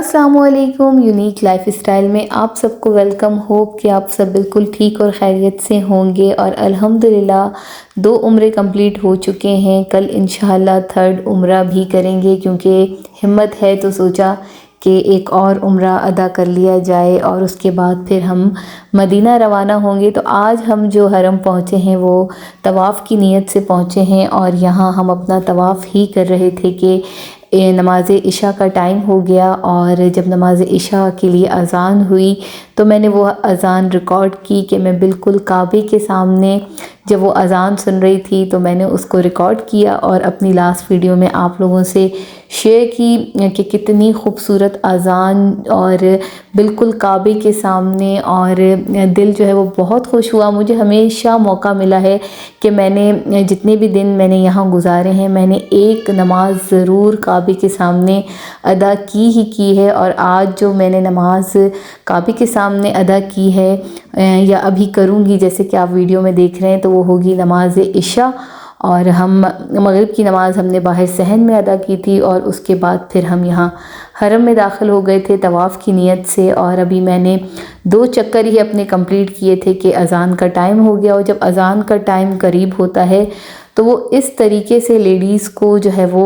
अस्सलामुअलैकुम। Unique lifestyle में आप सबको वेलकम। होप कि आप सब बिल्कुल ठीक और खैरियत से होंगे। और अल्हम्दुलिल्लाह 2 उम्रे कंप्लीट हो चुके हैं। कल इंशाअल्लाह 3rd उम्रा भी करेंगे, क्योंकि हिम्मत है तो सोचा कि एक और उम्रा अदा कर लिया जाए और उसके बाद फिर हम मदीना रवाना होंगे। तो आज हम जो हरम पहुँचे हैं वो तवाफ़ की नीयत से पहुँचे हैं और यहाँ हम अपना तवाफ़ ही कर रहे थे कि नमाज इशा का टाइम हो गया। और जब नमाज इशा के लिए अज़ान हुई तो मैंने वो अज़ान रिकॉर्ड की कि मैं बिल्कुल काबे के सामने जब वो अज़ान सुन रही थी तो मैंने उसको रिकॉर्ड किया और अपनी लास्ट वीडियो में आप लोगों से शेयर की कि कितनी खूबसूरत अज़ान और बिल्कुल काबे के सामने। और दिल जो है वो बहुत खुश हुआ। मुझे हमेशा मौका मिला है कि मैंने जितने भी दिन मैंने यहाँ गुजारे हैं मैंने एक नमाज ज़रूर काबे के सामने अदा की है। और आज जो मैंने नमाज काबे के सामने अदा की है या अभी करूँगी, जैसे कि आप वीडियो में देख रहे हैं, तो वो होगी नमाज इशा। और हम मगरिब की नमाज़ हमने बाहर सहन में अदा की थी और उसके बाद फिर हम यहाँ हरम में दाखिल हो गए थे तवाफ़ की नीयत से। और अभी मैंने 2 चक्कर ही अपने कंप्लीट किए थे कि अज़ान का टाइम हो गया। और जब अज़ान का टाइम करीब होता है तो वो इस तरीके से लेडीज़ को जो है वो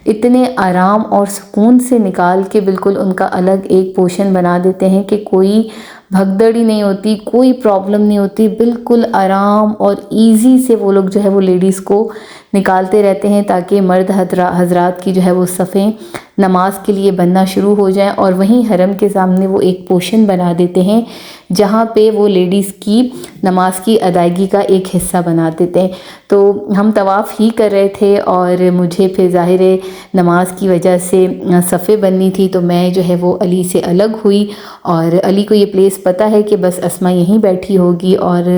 इतने आराम और सुकून से निकाल के बिल्कुल उनका अलग एक पोर्शन बना देते हैं कि कोई भगदड़ी नहीं होती, कोई प्रॉब्लम नहीं होती। बिल्कुल आराम और इजी से वो लोग जो है वो लेडीज़ को निकालते रहते हैं ताकि मर्द हजरात की जो है वो सफ़ें नमाज के लिए बनना शुरू हो जाएं। और वहीं हरम के सामने वो एक पोर्शन बना देते हैं जहाँ पे वो लेडीज़ की नमाज की अदायगी का एक हिस्सा बना देते हैं। तो हम तवाफ़ ही कर रहे थे और मुझे फिर ज़ाहिर है नमाज की वजह से सफ़े बननी थी, तो मैं जो है वो अली से अलग हुई। और अली को ये प्लेस पता है कि बस अस्मा यहीं बैठी होगी और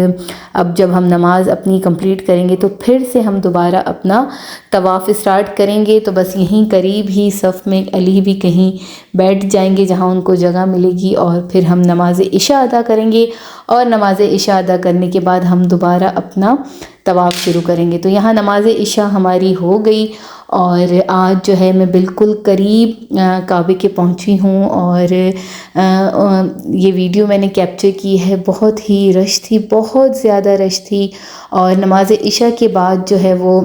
अब जब हम नमाज़ अपनी कंप्लीट करेंगे तो फिर से हम दोबारा अपना तवाफ़ स्टार्ट करेंगे। तो बस यहीं करीब ही सफ़ में अली भी कहीं बैठ जाएंगे जहाँ उनको जगह मिलेगी और फिर हम नमाज इशा अदा करेंगे। और नमाज इशा अदा करने के बाद हम दोबारा अपना तवाफ़ शुरू करेंगे। तो यहाँ नमाज इशा हमारी हो गई और आज जो है मैं बिल्कुल करीब काबे के पहुँची हूँ। और ये वीडियो मैंने कैप्चर की है। बहुत ही रश थी, बहुत ज़्यादा रश थी। और नमाज इशा के बाद जो है वो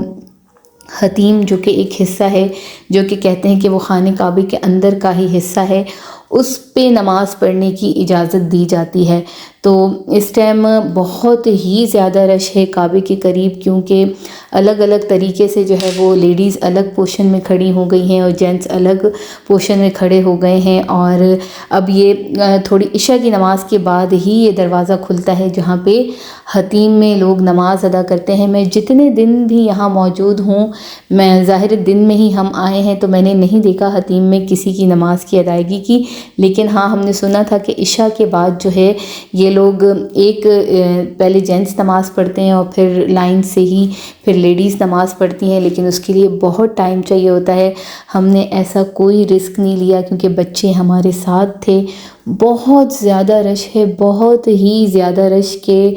हतीम, जो कि एक हिस्सा है, जो कि कहते हैं कि वो खाने काबे के अंदर का ही हिस्सा है, उस पे नमाज़ पढ़ने की इजाज़त दी जाती है। तो इस टाइम बहुत ही ज़्यादा रश है काबे के करीब, क्योंकि अलग अलग तरीके से जो है वो लेडीज़ अलग पोर्शन में खड़ी हो गई हैं और जेंट्स अलग पोर्शन में खड़े हो गए हैं। और अब ये थोड़ी इशा की नमाज़ के बाद ही ये दरवाज़ा खुलता है जहाँ पे हतीम में लोग नमाज़ अदा करते हैं। मैं जितने दिन भी यहाँ मौजूद हूँ, मैं ज़ाहिर दिन में ही हम आए हैं तो मैंने नहीं देखा हतीम में किसी की नमाज़ की अदायगी की। लेकिन हाँ, हमने सुना था कि इशा के बाद जो है ये लोग एक पहले जेंट्स नमाज़ पढ़ते हैं और फिर लाइन से ही फिर लेडीज़ नमाज़ पढ़ती हैं, लेकिन उसके लिए बहुत टाइम चाहिए होता है। हमने ऐसा कोई रिस्क नहीं लिया क्योंकि बच्चे हमारे साथ थे। बहुत ज़्यादा रश है, बहुत ही ज़्यादा रश के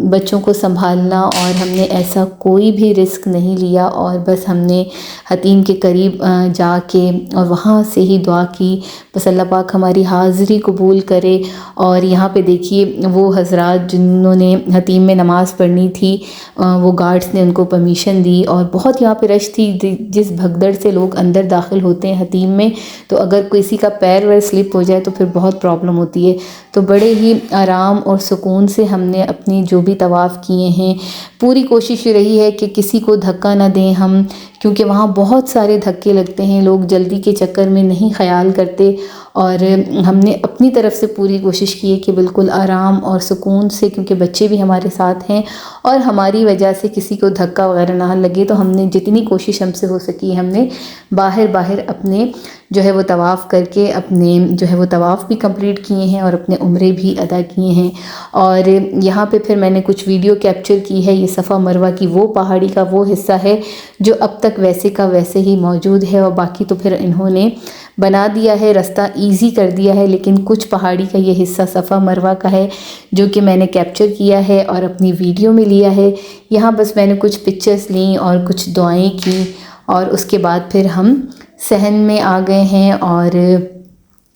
बच्चों को संभालना, और हमने ऐसा कोई भी रिस्क नहीं लिया। और बस हमने हतीम के करीब जाके और वहाँ से ही दुआ की, बस अल्लाह पाक हमारी हाज़िरी कबूल करे। और यहाँ पे देखिए वो हज़रात जिन्होंने हतीम में नमाज़ पढ़नी थी, वो गार्ड्स ने उनको परमिशन दी। और बहुत यहाँ पे रश थी, जिस भगदड़ से लोग अंदर दाखिल होते हैं हतीम में, तो अगर किसी का पैर वैर स्लिप हो जाए तो फिर बहुत प्रॉब्लम होती है। तो बड़े ही आराम और सुकून से हमने अपनी जो भी तवाफ़ किए हैं, पूरी कोशिश रही है कि किसी को धक्का ना दें हम, क्योंकि वहाँ बहुत सारे धक्के लगते हैं, लोग जल्दी के चक्कर में नहीं ख्याल करते। और हमने अपनी तरफ से पूरी कोशिश की है कि बिल्कुल आराम और सुकून से, क्योंकि बच्चे भी हमारे साथ हैं और हमारी वजह से किसी को धक्का वगैरह ना लगे, तो हमने जितनी कोशिश हमसे हो सकी हमने बाहर अपने जो है वो तवाफ़ करके अपने जो है वो तवाफ़ भी कंप्लीट किए हैं और अपने उम्रे भी अदा किए हैं। और यहाँ पे फिर मैंने कुछ वीडियो कैप्चर की है। ये सफ़ा मरवा की वो पहाड़ी का वो हिस्सा है जो अब तक वैसे का वैसे ही मौजूद है, और बाकी तो फिर इन्होंने बना दिया है, रास्ता इजी कर दिया है। लेकिन कुछ पहाड़ी का ये हिस्सा सफ़ा मरवा का है जो कि मैंने कैप्चर किया है और अपनी वीडियो में लिया है। यहाँ बस मैंने कुछ पिक्चर्स ली और कुछ दुआएं की और उसके बाद फिर हम सहन में आ गए हैं। और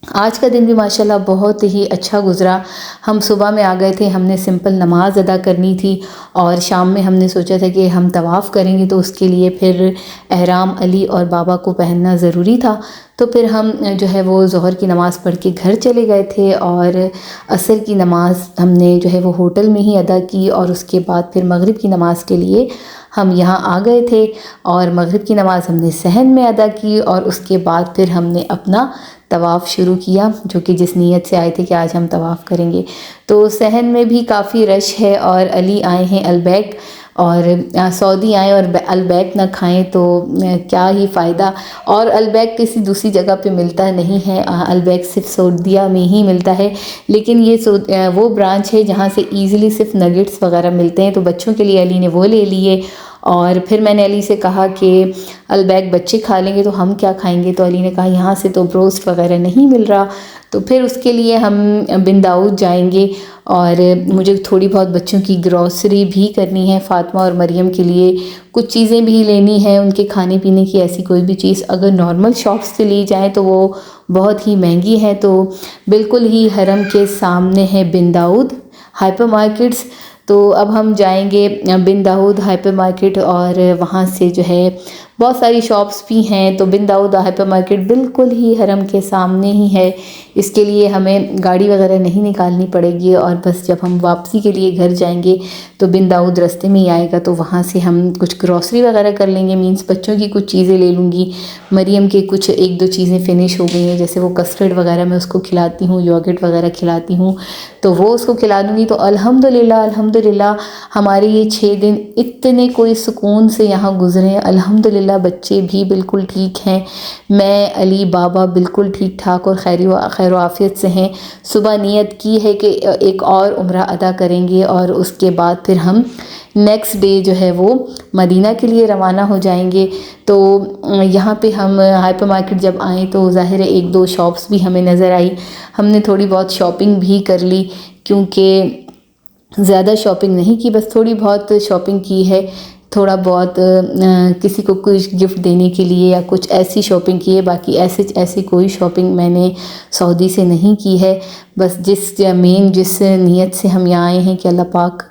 आज का दिन भी माशाल्लाह बहुत ही अच्छा गुज़रा। हम सुबह में आ गए थे, हमने सिंपल नमाज़ अदा करनी थी और शाम में हमने सोचा था कि हम तवाफ़ करेंगे, तो उसके लिए फिर एहराम अली और बाबा को पहनना ज़रूरी था। तो फिर हम जो है वो ज़ोहर की नमाज़ पढ़ के घर चले गए थे और असर की नमाज़ हमने जो है वो होटल में ही अदा की और उसके बाद फिर मगरिब की नमाज़ के लिए हम यहाँ आ गए थे और मगरिब की नमाज़ हमने सहन में अदा की और उसके बाद फिर हमने अपना तवाफ़ शुरू किया, जो कि जिस नीयत से आए थे कि आज हम तवाफ़ करेंगे। तो सहन में भी काफ़ी रश है और अली आए हैं अलबैक, और सऊदी आए और अलबैक ना खाएं तो क्या ही फ़ायदा। और अलबैक किसी दूसरी जगह पे मिलता नहीं है, अलबैक सिर्फ सऊदीया में ही मिलता है। लेकिन ये वो ब्रांच है जहाँ से ईज़िली सिर्फ नगेट्स वगैरह मिलते हैं, तो बच्चों के लिए अली ने वो ले लिए। और फिर मैंने अली से कहा कि अलबैक बच्चे खा लेंगे तो हम क्या खाएंगे, तो अली ने कहा यहाँ से तो ब्रोस्ट वगैरह नहीं मिल रहा। तो फिर उसके लिए हम बिन दाऊद जाएंगे और मुझे थोड़ी बहुत बच्चों की ग्रॉसरी भी करनी है। फ़ातिमा और मरियम के लिए कुछ चीज़ें भी लेनी है, उनके खाने पीने की ऐसी कोई भी चीज़ अगर नॉर्मल शॉप्स से ली जाए तो वो बहुत ही महंगी है। तो बिल्कुल ही हरम के सामने है बिन दाऊद हाइपर मार्केट्स। तो अब हम जाएंगे बिन दाऊद हाइपर मार्केट और वहाँ से जो है बहुत सारी शॉप्स भी हैं। तो बिन दाऊद हाइपर मार्केट बिल्कुल ही हरम के सामने ही है, इसके लिए हमें गाड़ी वगैरह नहीं निकालनी पड़ेगी। और बस जब हम वापसी के लिए घर जाएंगे तो बिन दाऊद रास्ते में ही आएगा, तो वहाँ से हम कुछ ग्रॉसरी वगैरह कर लेंगे। मीन्स बच्चों की कुछ चीज़ें ले लूँगी, मरियम के कुछ एक दो चीज़ें फ़िनिश हो गई हैं, जैसे वो कस्टर्ड वगैरह मैं उसको खिलाती हूँ, योगर्ट वगैरह खिलाती हूँ, तो वो उसको खिला दूँगी। तो अल्हम्दुलिल्लाह अल्हम्दुलिल्लाह हमारे ये 6 दिन इतने कोई सुकून से यहाँ गुज़रे। अल्हम्दुलिल्लाह बच्चे भी बिल्कुल ठीक हैं, मैं अली बाबा बिल्कुल ठीक ठाक और खैर आफ़ियत से हैं। सुबह नियत की है कि एक और उम्रा अदा करेंगे और उसके बाद फिर हम नेक्स्ट डे जो है वो मदीना के लिए रवाना हो जाएंगे। तो यहाँ पे हम हाइपर मार्केट जब आए तो ज़ाहिर है एक दो शॉप्स भी हमें नज़र आई, हमने थोड़ी बहुत शॉपिंग भी कर ली, क्योंकि ज़्यादा शॉपिंग नहीं की, बस थोड़ी बहुत शॉपिंग की है। थोड़ा बहुत किसी को कुछ गिफ्ट देने के लिए या कुछ ऐसी शॉपिंग की है, बाकी ऐसी कोई शॉपिंग मैंने सऊदी से नहीं की है। बस जिस नीयत से हम यहाँ आए हैं कि अल्लाह पाक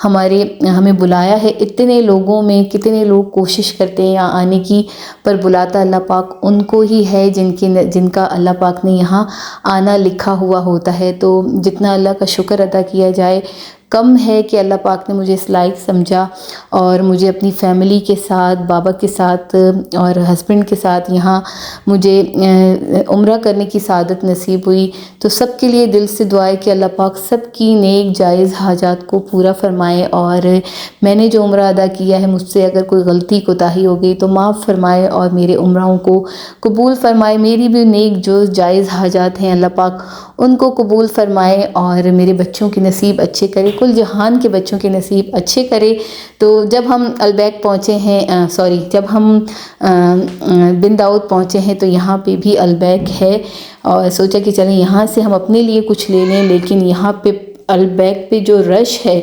हमें बुलाया है। इतने लोगों में कितने लोग कोशिश करते हैं यहाँ आने की, पर बुलाता अल्लाह पाक उनको ही है जिनका अल्लाह पाक ने यहाँ आना लिखा हुआ होता है। तो जितना अल्लाह का शुक्र अदा किया जाए कम है कि अल्लाह पाक ने मुझे इस लायक समझा और मुझे अपनी फ़ैमिली के साथ, बाबा के साथ और हस्बैंड के साथ यहाँ मुझे उम्रा करने की सादत नसीब हुई। तो सबके लिए दिल से दुआ है कि अल्लाह पाक सबकी नेक जायज़ हाजात को पूरा फरमाए। और मैंने जो उम्रा अदा किया है, मुझसे अगर कोई गलती कोताही हो गई तो माफ़ फरमाए और मेरे उम्राओं को कबूल फरमाए। मेरी भी नेक जो जायज़ हाजात हैं अल्लाह पाक उनको कबूल फरमाए और मेरे बच्चों के नसीब अच्छे करे, कुल जहान के बच्चों के नसीब अच्छे करे। तो जब हम अलबैक पहुँचे हैं, जब हम बिन दाऊद पहुँचे हैं तो यहाँ पे भी अलबैक है और सोचा कि चलें यहाँ से हम अपने लिए कुछ ले लें। लेकिन यहाँ पे अलबैक पे जो रश है,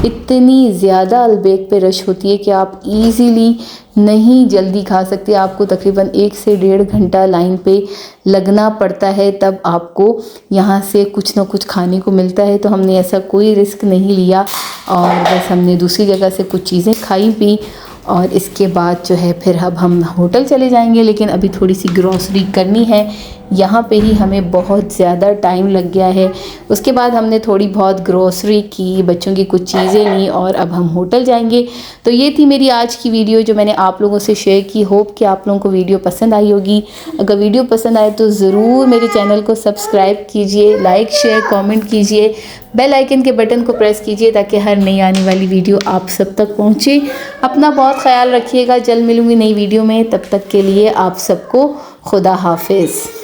इतनी ज़्यादा अलबैक पे रश होती है कि आप इजीली नहीं जल्दी खा सकते। आपको तकरीबन 1 से 1.5 घंटा लाइन पे लगना पड़ता है, तब आपको यहाँ से कुछ ना कुछ खाने को मिलता है। तो हमने ऐसा कोई रिस्क नहीं लिया और बस हमने दूसरी जगह से कुछ चीज़ें खाई पी और इसके बाद जो है फिर अब हम होटल चले जाएंगे। लेकिन अभी थोड़ी सी ग्रॉसरी करनी है, यहाँ पे ही हमें बहुत ज़्यादा टाइम लग गया है। उसके बाद हमने थोड़ी बहुत ग्रॉसरी की, बच्चों की कुछ चीज़ें ली और अब हम होटल जाएंगे। तो ये थी मेरी आज की वीडियो जो मैंने आप लोगों से शेयर की। होप कि आप लोगों को वीडियो पसंद आई होगी। अगर वीडियो पसंद आए तो ज़रूर मेरे चैनल को सब्सक्राइब कीजिए, लाइक शेयर कमेंट कीजिए, बेल आइकन के बटन को प्रेस कीजिए ताकि हर नई आने वाली वीडियो आप सब तक पहुँचे। अपना बहुत ख्याल रखिएगा, जल्द मिलूँगी नई वीडियो में, तब तक के लिए आप सबको खुदा हाफिज़।